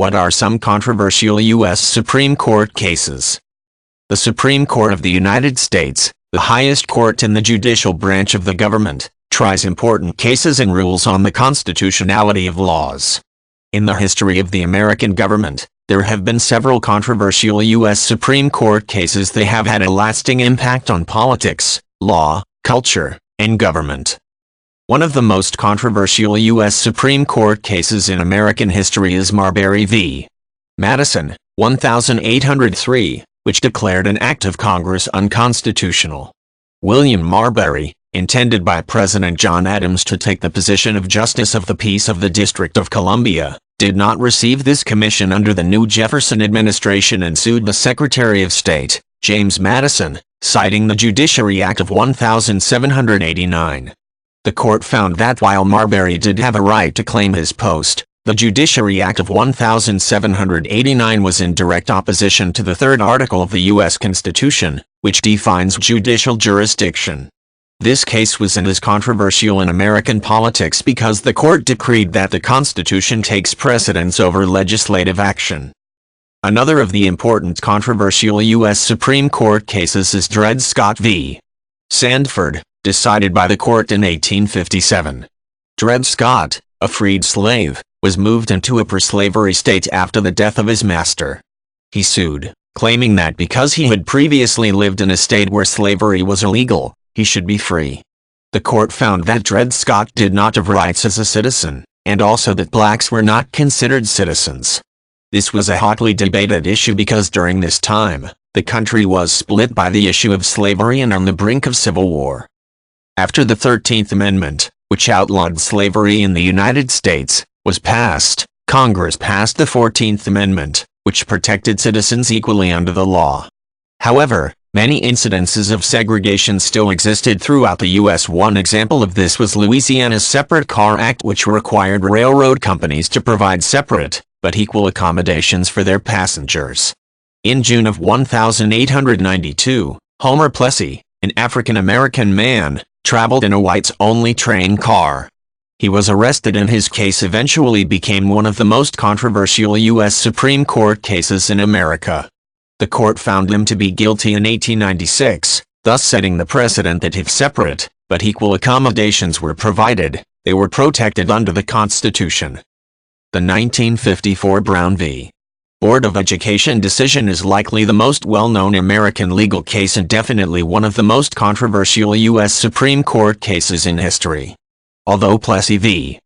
What are some controversial U.S. Supreme Court cases? The Supreme Court of the United States, the highest court in the judicial branch of the government, tries important cases and rules on the constitutionality of laws. In the history of the American government, there have been several controversial U.S. Supreme Court cases that have had a lasting impact on politics, law, culture, and government. One of the most controversial U.S. Supreme Court cases in American history is Marbury v. Madison, 1803, which declared an act of Congress unconstitutional. William Marbury, intended by President John Adams to take the position of Justice of the Peace of the District of Columbia, did not receive this commission under the new Jefferson administration and sued the Secretary of State, James Madison, citing the Judiciary Act of 1789. The court found that while Marbury did have a right to claim his post, the Judiciary Act of 1789 was in direct opposition to the third article of the U.S. Constitution, which defines judicial jurisdiction. This case was as controversial in American politics because the court decreed that the Constitution takes precedence over legislative action. Another of the important controversial U.S. Supreme Court cases is Dred Scott v. Sandford, decided by the court in 1857. Dred Scott, a freed slave, was moved into a pro-slavery state after the death of his master. He sued, claiming that because he had previously lived in a state where slavery was illegal, he should be free. The court found that Dred Scott did not have rights as a citizen, and also that blacks were not considered citizens. This was a hotly debated issue because during this time, the country was split by the issue of slavery and on the brink of civil war. After the 13th Amendment, which outlawed slavery in the United States, was passed, Congress passed the 14th Amendment, which protected citizens equally under the law. However, many incidences of segregation still existed throughout the U.S. One example of this was Louisiana's Separate Car Act, which required railroad companies to provide separate, but equal accommodations for their passengers. In June of 1892, Homer Plessy, an African-American man, traveled in a whites-only train car. He was arrested and his case eventually became one of the most controversial U.S. Supreme Court cases in America. The court found him to be guilty in 1896, thus setting the precedent that if separate, but equal accommodations were provided, they were protected under the Constitution. The 1954 Brown v. Board of Education decision is likely the most well-known American legal case and definitely one of the most controversial U.S. Supreme Court cases in history. Although Plessy v.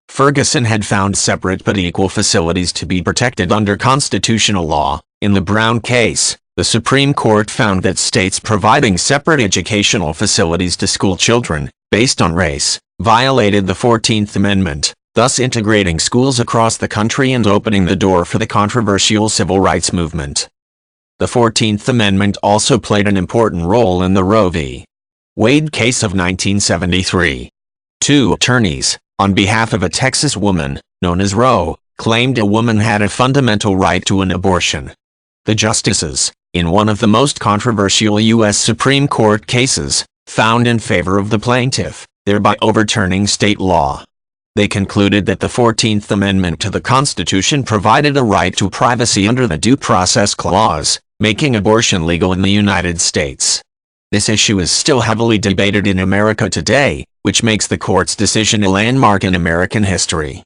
Ferguson had found separate but equal facilities to be protected under constitutional law, in the Brown case, the Supreme Court found that states providing separate educational facilities to school children, based on race, violated the 14th Amendment, thus integrating schools across the country and opening the door for the controversial civil rights movement. The 14th Amendment also played an important role in the Roe v. Wade case of 1973. Two attorneys, on behalf of a Texas woman, known as Roe, claimed a woman had a fundamental right to an abortion. The justices, in one of the most controversial U.S. Supreme Court cases, found in favor of the plaintiff, thereby overturning state law. They concluded that the 14th Amendment to the Constitution provided a right to privacy under the Due Process Clause, making abortion legal in the United States. This issue is still heavily debated in America today, which makes the court's decision a landmark in American history.